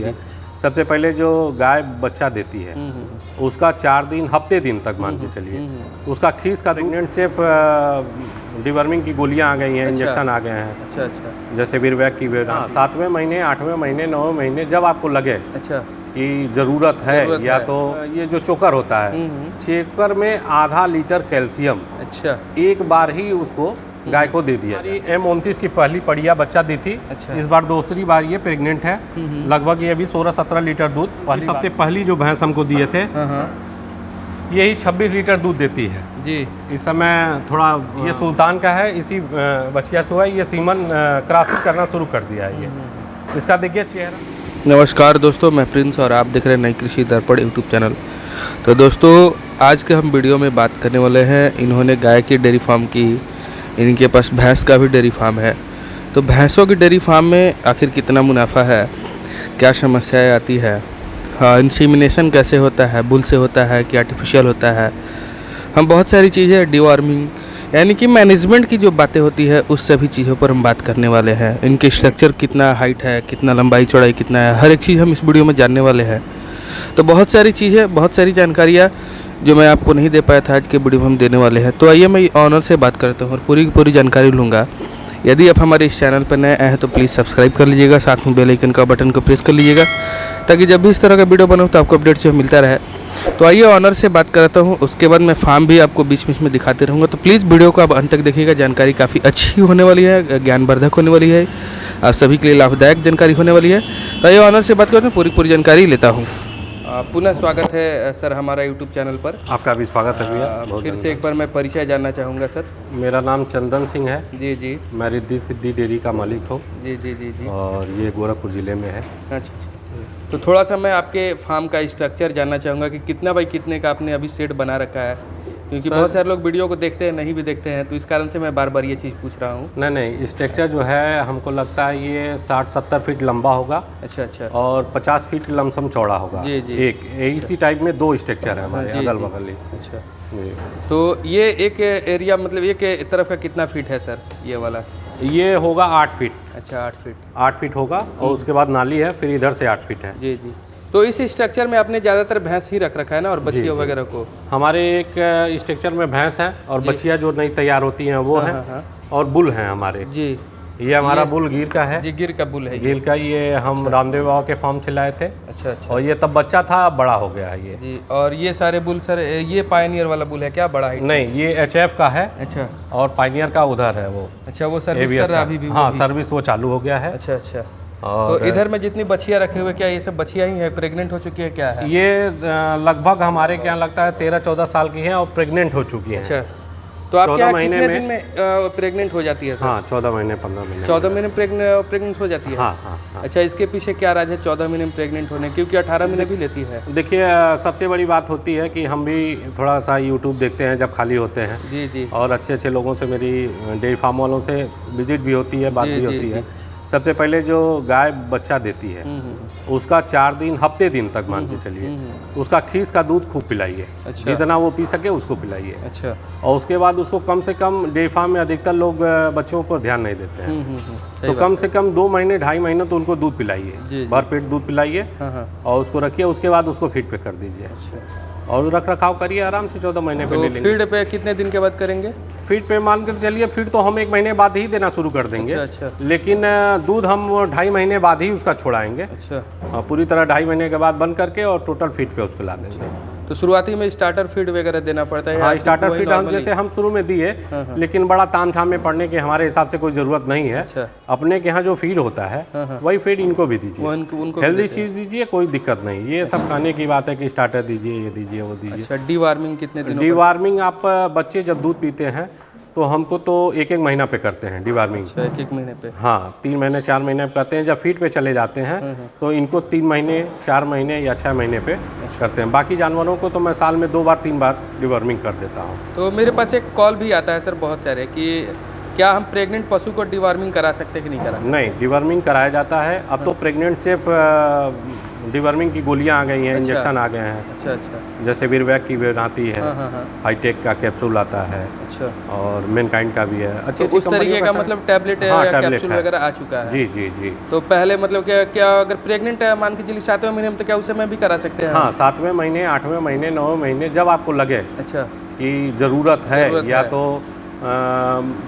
है। सबसे पहले जो गाय बच्चा देती है उसका 4 दिन हफ्ते दिन तक मान के चलिए उसका खीस का प्रेग्नेंट चेप डिवर्मिंग की गोलियां आ गई हैं। अच्छा। इंजेक्शन आ गए हैं। अच्छा अच्छा। जैसे वीरवैक की 7वें महीने 8वें महीने 9वें महीने जब आपको लगे अच्छा। कि ज़रूरत है या है। तो ये जो चोकर होता है चोकर में आधा लीटर कैल्शियम अच्छा। एक बार ही उसको गाय को दे दिया। M29 की पहली पड़िया बच्चा दी थी। अच्छा। इस बार दूसरी बार ये प्रेग्नेंट है। लगभग ये भी 16-17 लीटर दूध सबसे पहली जो भैंस हमको दिए थे यही 26 लीटर दूध देती है जी। इस समय थोड़ा ये सुल्तान का है। इसी बछिया से हुआ ये सीमन क्रॉसिंग करना शुरू कर दिया है। ये इसका देखिए चेहरा। नमस्कार दोस्तों, मैं प्रिंस और आप देख रहे हैं नई कृषि दर्पण यूट्यूब चैनल। तो दोस्तों आज के हम वीडियो में बात करने वाले हैं, इन्होंने गाय की डेयरी फार्म की, इनके पास भैंस का भी डेयरी फार्म है। तो भैंसों की डेयरी फार्म में आखिर कितना मुनाफा है, क्या समस्याएं आती है, हाँ इंसीमिनेशन कैसे होता है, बुल से होता है कि आर्टिफिशियल होता है, हम बहुत सारी चीज़ें डिवॉर्मिंग यानी कि मैनेजमेंट की जो बातें होती है उस सभी चीज़ों पर हम बात करने वाले हैं। इनके स्ट्रक्चर कितना हाइट है, कितना लंबाई चौड़ाई कितना है, हर एक चीज़ हम इस वीडियो में जानने वाले हैं। तो बहुत सारी चीज़ें, बहुत सारी जानकारियाँ जो मैं आपको नहीं दे पाया था आज के वीडियो में हम देने वाले हैं। तो आइए मैं ऑनर से बात करता हूँ और पूरी की पूरी जानकारी लूँगा। यदि आप हमारे इस चैनल पर नए आए हैं तो प्लीज़ सब्सक्राइब कर लीजिएगा, साथ में बेल आइकन का बटन को प्रेस कर लीजिएगा ताकि जब भी इस तरह का वीडियो बनाऊँ तो आपको अपडेट जो मिलता रहे। तो आइए ऑनर से बात करता हूँ, उसके बाद मैं फार्म भी आपको बीच बीच में दिखाते रहूँगा। तो प्लीज़ वीडियो को आप अंत तक देखिएगा, जानकारी काफ़ी अच्छी होने वाली है, ज्ञानवर्धक होने वाली है, आप सभी के लिए लाभदायक जानकारी होने वाली है। तो आइए ऑनर से बात करते हैं, पूरी जानकारी लेता हूँ। पुनः स्वागत है सर हमारा यूट्यूब चैनल पर। आपका भी स्वागत है भैया। फिर से एक बार मैं परिचय जानना चाहूँगा सर। मेरा नाम चंदन सिंह है जी जी। मैं रिद्धि सिद्धि डेयरी का मालिक हूँ। जी जी जी जी। और ये गोरखपुर ज़िले में है। अच्छा। तो थोड़ा सा मैं आपके फार्म का स्ट्रक्चर जानना चाहूँगा कि कितना बाई कितने का आपने अभी सेट बना रखा है, क्योंकि बहुत सारे लोग वीडियो को देखते हैं नहीं भी देखते हैं, तो इस कारण से मैं बार बार ये चीज़ पूछ रहा हूँ। नहीं, स्ट्रक्चर जो है हमको लगता है ये 60-70 फीट लंबा होगा। अच्छा अच्छा। और 50 फीट लमसम चौड़ा होगा। जी जी। एक इसी टाइप में 2 स्ट्रक्चर है हमारे अगल बगल ही। अच्छा। तो ये एक एरिया मतलब एक तरफ का कितना फीट है सर ये वाला? ये होगा 8 फीट। अच्छा 8 फीट। 8 फीट होगा और उसके बाद नाली है, फिर इधर से 8 फीट है। जी जी। तो इस स्ट्रक्चर में आपने ज़्यादातर भैंस ही रख रखा है ना, और बछिया वगैरह को? हमारे एक स्ट्रक्चर में भैंस है और बछिया जो नई तैयार होती हैं वो है। और बुल हैं हमारे। जी। ये हमारा बुल गिर का है। जी गिर का बुल है। गिर का ये हम रामदेव बाबा के फार्म से लाए थे। अच्छा अच्छा। और ये तब बच्चा था, अब बड़ा हो गया है ये। जी। और ये सारे बुल सर, ये पायनियर वाला बुल है क्या, बड़ा है? नहीं, ये HF का है। अच्छा। और पायनियर का उधर है वो। अच्छा, वो सर्विस कर रहा है अभी? हाँ, सर्विस वो चालू हो गया है। अच्छा अच्छा। और तो इधर में जितनी बछिया रखे हुए, क्या ये सब बछिया ही है, प्रेग्नेंट हो चुकी है, क्या है? ये लगभग हमारे क्या लगता है 13-14 साल की हैं और प्रेग्नेंट हो चुकी हैं। अच्छा। तो आप 14 महीने कितने दिन में प्रेग्नेंट हो जाती है सर? हाँ, 14 महीने 15 महीने 14 महीने प्रेग्नेंट हो जाती है। हाँ हाँ हाँ। अच्छा, इसके पीछे क्या राज है 14 महीने में प्रेग्नेंट होने, क्योंकि 18 महीने भी लेती है? देखिए, सबसे बड़ी बात होती है कि हम भी थोड़ा सा यूट्यूब देखते हैं जब खाली होते हैं। जी जी। और अच्छे लोगों से, मेरी डेयरी फार्म वालों से विजिट भी होती है, बात भी होती है। सबसे पहले जो गाय बच्चा देती है उसका 4 दिन हफ्ते दिन तक मान के चलिए उसका खीस का दूध खूब पिलाइए। अच्छा। जितना वो पी सके उसको पिलाइए। अच्छा। और उसके बाद उसको कम से कम, डेयरी फार्म में अधिकतर लोग बच्चों पर ध्यान नहीं देते हैं, तो कम से कम 2 महीने 2.5 महीने तो उनको दूध पिलाइए, भर पेट दूध पिलाइए और उसको रखिए। उसके बाद उसको फीड पे कर दीजिए और रख रखाव करिए आराम से। 14 महीने पे ले लेंगे। फीड पे कितने दिन के बाद करेंगे? फीड पे मान कर चलिए, फीड तो हम 1 महीने बाद ही देना शुरू कर देंगे। अच्छा अच्छा। लेकिन दूध हम 2.5 महीने बाद ही उसका छोड़ाएंगे। अच्छा। पूरी तरह 2.5 महीने के बाद बंद करके और टोटल फीड पे उसको ला देंगे। तो शुरुआती में स्टार्टर फीड वगैरह देना पड़ता है? हाँ, स्टार्टर फीड हम जैसे हम शुरू में दिए, लेकिन बड़ा ताम झाम में पड़ने के हमारे हिसाब से कोई ज़रूरत नहीं है। अच्छा। अपने के यहाँ जो फीड होता है वही फीड इनको भी दीजिए, हेल्दी चीज़ दीजिए, कोई दिक्कत नहीं। ये सब कहने की बात है कि स्टार्टर दीजिए, ये दीजिए, वो दीजिए। अच्छा। डीवार्मिंग कितने दिन? डीवार्मिंग आप बच्चे जब दूध पीते हैं तो हमको तो 1-1 महीना पे करते हैं डीवार्मिंग। अच्छा, 1-1 महीने पे? हाँ, 3 महीने 4 महीने पे करते हैं। जब फीड पे चले जाते हैं तो इनको 3 महीने 4 महीने या 6 महीने पे करते हैं। बाकी जानवरों को तो मैं साल में 2 बार 3 बार डिवर्मिंग कर देता हूँ। तो मेरे पास एक कॉल भी आता है सर बहुत सारे कि क्या हम प्रेग्नेंट पशु को डिवर्मिंग करा सकते हैं कि नहीं करा सकते? नहीं, डिवर्मिंग कराया जाता है। अब तो प्रेग्नेंट से डिवर्मिंग की गोलियां आ गई हैं, अच्छा। इंजेक्शन आ गए हैं। अच्छा अच्छा। जैसे वीरवैक की आती है, हाँ। हाईटेक का कैप्सूल आता है, अच्छा, और मैनकाइंड का भी है। तो उस तरीके का मतलब टैबलेट हाँ, या टैबलेट कैप्सूल है। वगैरह आ चुका है? जी जी जी। तो पहले मतलब क्या अगर प्रेग्नेंट है, मान के चलिए 7वें महीने में, तो क्या उस समय भी करा सकते हैं? हाँ, 7वें महीने, 8वें महीने, 9वें महीने, जब आपको लगे अच्छा। कि ज़रूरत है या है। तो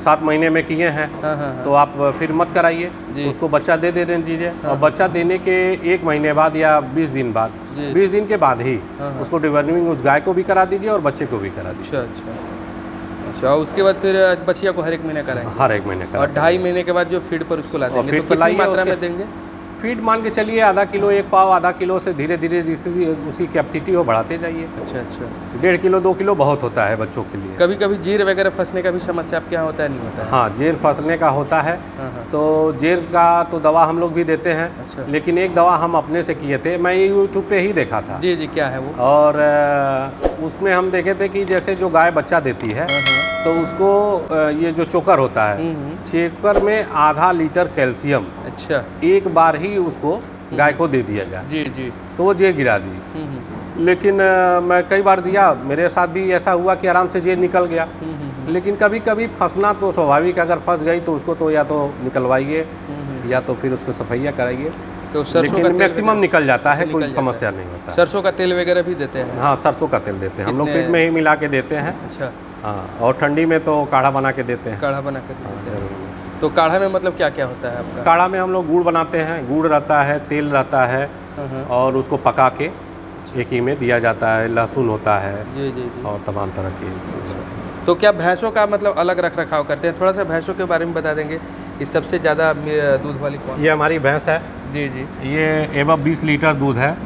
7 महीने में किए हैं हाँ। तो आप फिर मत कराइए, जी। उसको बच्चा दे देना दीजिए। और बच्चा देने के 1 महीने बाद या 20 दिन बाद, जी। 20 दिन के बाद ही हाँ। उसको डिवर्मिंग उस गाय को भी करा दीजिए और बच्चे को भी करा दीजिए। अच्छा। और उसके बाद फिर बछिया को हर एक महीने कराएंगे? हर 1 महीने और 2.5 महीने के बाद जो फीड पर उसको ला और देंगे, फीड तो पर कितनी लाइए मात्रा उसके- में देंगे? फीड मान के चलिए आधा किलो, 1 पाव, आधा किलो से धीरे धीरे जिसकी उसकी कैपेसिटी हो बढ़ाते जाइए। अच्छा। 1.5 किलो 2 किलो बहुत होता है बच्चों के लिए। कभी कभी जीर वगैरह फंसने का भी समस्या आपके यहाँ होता है, नहीं होता है? हाँ, जेर फंसने का होता है। हाँ। तो जेर का तो दवा हम लोग भी देते हैं। अच्छा। लेकिन एक दवा हम अपने से किए थे, मैं ये यूट्यूब पे ही देखा था। जी, क्या है वो? और उसमें हम देखे थे कि जैसे जो गाय बच्चा देती है तो उसको ये जो चोकर होता है, चोकर में आधा लीटर कैल्शियम अच्छा। एक बार ही उसको गाय को दे दिया जाए। जी। तो वो जेर गिरा दी। लेकिन मैं कई बार दिया, मेरे साथ भी ऐसा हुआ कि आराम से जेर निकल गया। लेकिन कभी कभी फंसना तो स्वाभाविक, अगर फंस गई तो उसको तो या तो निकलवाइए या तो फिर उसको सफाइया कराइए। तो सरसों का लेकिन तेल मैक्सिमम वगैरह निकल जाता है, निकल कोई जाता समस्या नहीं होता है। सरसों का तेल वगैरह भी देते हैं? हाँ, सरसों का तेल देते हैं हम लोग, कितने- फीड में ही मिला के देते हैं। अच्छा। हाँ, और ठंडी में तो काढ़ा बना के देते हैं। काढ़ा बना कर देते हैं। तो काढ़ा में मतलब क्या क्या होता है आपका? काढ़ा में हम लोग गुड़ बनाते हैं, गुड़ रहता है, तेल रहता है, हाँ। और उसको पका के एक ही में दिया जाता है। लहसुन होता है जी। और तमाम तरह की चीज़ें। तो क्या भैंसों का मतलब अलग रख रखाव करते हैं? थोड़ा सा भैंसों के बारे में बता देंगे कि सबसे ज़्यादा दूध वाली कौन? ये हमारी भैंस है। जी। ये एवं 20 लीटर दूध है।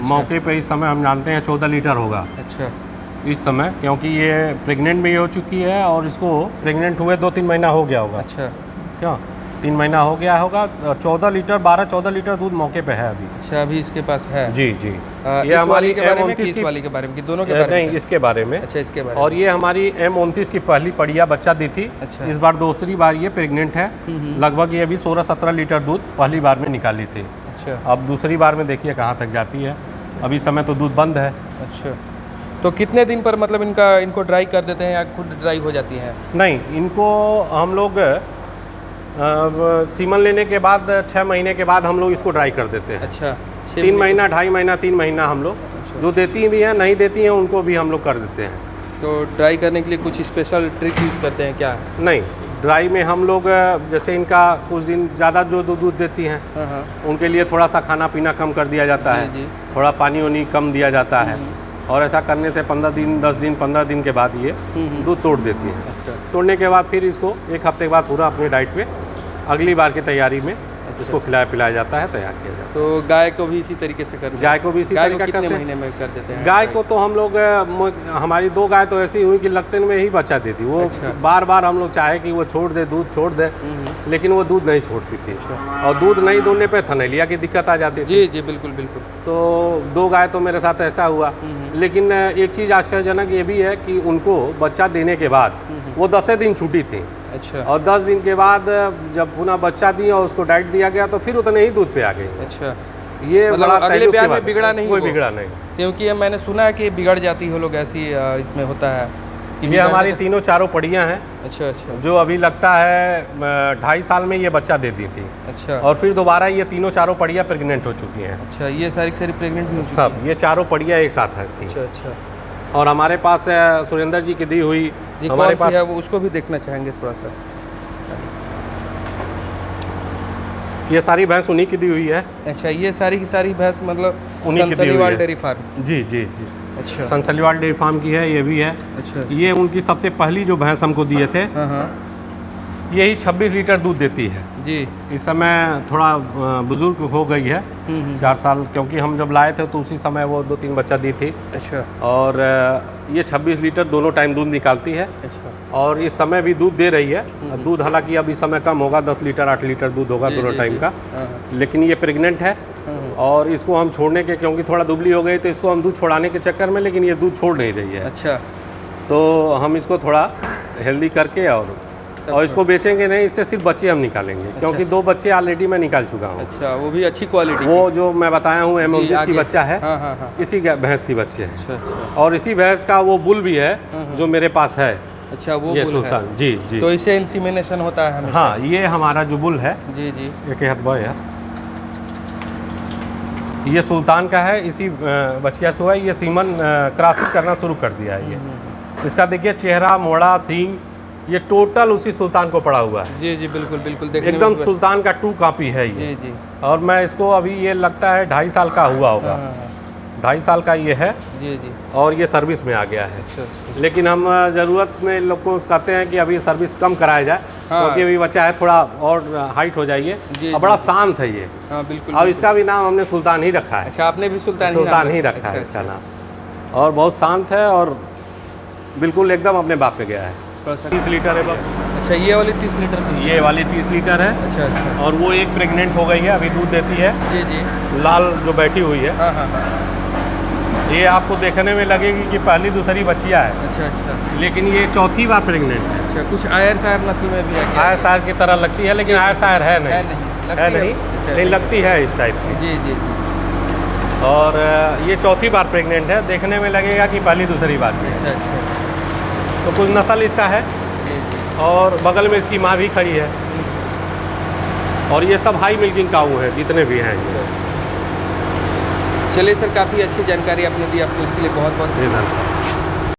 मौके पे इस समय हम जानते हैं 14 लीटर होगा अच्छा। इस समय, क्योंकि ये प्रेग्नेंट भी हो चुकी है और इसको प्रेग्नेंट हुए 2-3 महीना हो गया होगा। अच्छा। क्यों 3 महीना हो गया होगा। 14 लीटर 12-14 लीटर दूध मौके पे है अभी। अच्छा, अभी इसके पास है? जी। ये हमारी के बारे में कि इस वाली के बारे में कि दोनों के बारे में? नहीं, इसके बारे में। अच्छा, इसके बारे और ये हमारी M29 की पहली पड़िया बच्चा दी थी। अच्छा। इस बार दूसरी बार ये प्रेग्नेंट है। लगभग ये अभी 16-17 लीटर दूध पहली बार में निकाली थी। अच्छा। अब दूसरी बार में देखिए कहाँ तक जाती है। अभी समय तो दूध बंद है। अच्छा। तो कितने दिन पर मतलब इनको ड्राई कर देते हैं या खुद ड्राई हो जाती हैं? नहीं, इनको हम लोग सीमन लेने के बाद 6 महीने के बाद हम लोग इसको ड्राई कर देते हैं। अच्छा। 3 महीना, 2.5 महीना, 3 महीना हम लोग जो देती भी हैं, नहीं देती हैं, उनको भी हम लोग कर देते हैं। तो ड्राई करने के लिए कुछ स्पेशल ट्रिक यूज़ करते हैं क्या? नहीं, ड्राई में हम लोग जैसे इनका कुछ दिन ज़्यादा जो दूध देती हैं हाँ। उनके लिए थोड़ा सा खाना पीना कम कर दिया जाता है। जी। थोड़ा पानी वानी कम दिया जाता है। और ऐसा करने से 15 दिन, 10 दिन, 15 दिन के बाद ये दूध तोड़ देती है। अच्छा। तोड़ने के बाद फिर इसको 1 हफ्ते के बाद पूरा अपनी डाइट पे अगली बार की तैयारी में इसको खिलाया पिलाया जाता है, तैयार किया जाता है। तो गाय को भी इसी तरीके से करते हैं? गाय को भी इसी गाय को तरीका कितने करते हैं। महीने में कर देते हैं? गाय को तो हम लोग हमारी 2 गाय तो ऐसी हुई कि लगते में ही बच्चा देती। वो अच्छा। बार बार हम लोग चाहे कि वो छोड़ दे, दूध छोड़ दे, लेकिन वो दूध नहीं छोड़ती थी। और दूध नहीं दूधने पे थनैलिया की दिक्कत आ जाती थी। जी, बिल्कुल। तो 2 गाय तो मेरे साथ ऐसा हुआ। लेकिन एक चीज़ आश्चर्यजनक ये भी है कि उनको बच्चा देने के बाद वो 10 दिन छूटी थी। अच्छा। और 10 दिन के बाद जब पुनः बच्चा दिया और उसको डाइट दिया गया तो फिर उतने ही दूध पे आ गई। अच्छा। ये मतलब बड़ा अगले तहलुक की ब्याह में बात है। बिगड़ा नहीं कोई वो? बिगड़ा नहीं। क्योंकि ये मैंने सुना है कि बिगड़ जाती है लोग, ऐसी इसमें होता है कि ये बिगड़ने हमारी का- 3-4 पड़ियाँ हैं अच्छा। जो अभी लगता है 2.5 साल में ये बच्चा दे दी थी। अच्छा। और फिर दोबारा ये 3-4 पड़ियाँ प्रेग्नेंट हो चुकी हैं। अच्छा, ये सारी की सारी प्रेग्नेंट भी हो चुकी सब ये 4 पड़ियाँ एक साथ है थी। हैं? अच्छा। और हमारे पास सुरेंद्र जी की दी हुई जी, हमारे कौन पास सी है वो, उसको भी देखना चाहेंगे थोड़ा सा। ये सारी भैंस उन्हीं की दी हुई है। अच्छा, ये सारी की सारी भैंस मतलब उन्हीं की दी हुई सनसनीवाल है। Dairy farm? जी। अच्छा। सनसलीवाल डेयरी फार्म की है, ये भी है। अच्छा। ये उनकी सबसे पहली जो भैंस हमको दिए थे, हाँ। यही 26 लीटर दूध देती है। जी। इस समय थोड़ा बुजुर्ग हो गई है, 4 साल, क्योंकि हम जब लाए थे तो उसी समय वो 2-3 बच्चा दी थी। अच्छा। और ये 26 लीटर दोनों टाइम दूध निकालती है। अच्छा। और इस समय भी दूध दे रही है। दूध हालांकि अब इस समय कम होगा, 10 लीटर 8 लीटर दूध होगा दोनों टाइम का। हाँ। लेकिन ये प्रेग्नेंट है। और इसको हम छोड़ने के, क्योंकि थोड़ा दुबली हो गई तो इसको हम दूध छोड़ाने के चक्कर में, लेकिन ये दूध छोड़ नहीं रही है। अच्छा। तो हम इसको थोड़ा हेल्दी करके और और इसको बेचेंगे नहीं, इससे सिर्फ बच्चे हम निकालेंगे, क्योंकि 2 बच्चे ऑलरेडी मैं निकाल चुका हूँ। अच्छा, वो भी अच्छी क्वालिटी? वो जो मैं बताया हूँ M29 की बच्चा है। हाँ हाँ हाँ। इसी भैंस की बच्चे है। अच्छा। और इसी भैंस का वो बुल भी है जो मेरे पास है। अच्छा, वो ये बुल सुल्तान। है। जी जी। तो इससे इंसीमिनेशन होता है हमेशा? हाँ, ये हमारा जो बुल है। जी जी। एक हाथ बॉय है, ये सुल्तान का है। इसी बचिया से हुआ है। ये सीमन क्रॉसिंग करना शुरू कर दिया है। ये इसका देखिए चेहरा, मोड़ा, सींग, ये टोटल उसी सुल्तान को पड़ा हुआ है। जी जी, बिल्कुल बिल्कुल, देखने एकदम में सुल्तान का 2 कॉपी है ये। जी जी। और मैं इसको अभी ये लगता है 2.5 साल का हुआ होगा। 2.5 साल का ये है। जी जी। और ये सर्विस में आ गया है। अच्छा। लेकिन हम ज़रूरत में लोग को कहते हैं कि अभी सर्विस कम कराया जाए, क्योंकि अभी बच्चा है, थोड़ा और हाइट हो जाइए। और बड़ा शांत है ये। हाँ बिल्कुल। और इसका भी नाम हमने सुल्तान ही रखा है। अच्छा, आपने भी सुल्तान ही रखा है इसका नाम। और बहुत शांत है और बिल्कुल एकदम अपने बाप पे गया है। 30 लीटर है बाप। अच्छा, ये वाली 30 लीटर की? ये वाली 30 लीटर है। अच्छा अच्छा। और वो एक प्रेग्नेंट हो गई है, अभी दूध देती है। जी जी। लाल जो बैठी हुई है। हाँ हाँ हाँ। ये आपको देखने में लगेगी कि पहली दूसरी बच्चिया है। अच्छा अच्छा। लेकिन ये 4थी बार प्रेग्नेंट है। अच्छा, कुछ आयर सायर नस्ल में भी है क्या? आयर सायर की तरह लगती है, लेकिन आयर सायर है नहीं। है नहीं? नहीं लगती है इस टाइप की। जी जी। और ये 4थी बार प्रेग्नेंट है। देखने में लगेगा कि पहली दूसरी बार की है। अच्छा अच्छा। तो कुछ नस्ल इसका है। जी जी। और बगल में इसकी माँ भी खड़ी है। और ये सब हाई मिल्किंग काऊ हैं जितने भी हैं ये। चलिए सर, काफ़ी अच्छी जानकारी आपने दी, आपको इसके लिए बहुत बहुत धन्यवाद।